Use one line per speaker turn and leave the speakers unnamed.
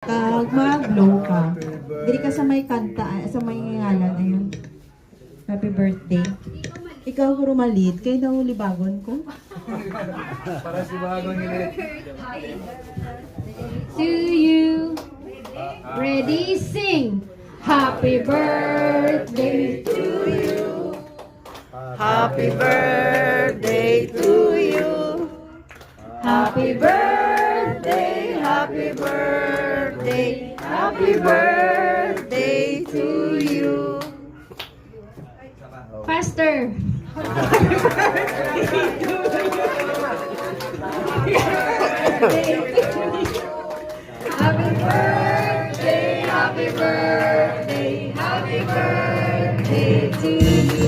Kag mag-blow ka. Dili ka sa may kanta, sa may ngalan ayun. Happy birthday. Ikaw huro malit, kay daw libagon ko.
Para si bagong nilit.
To you. Ready, sing. Happy birthday to you.
Happy birthday to you.
Happy birthday,
Happy birthday, happy birthday to you.
faster. Happy birthday, happy birthday, happy birthday to you.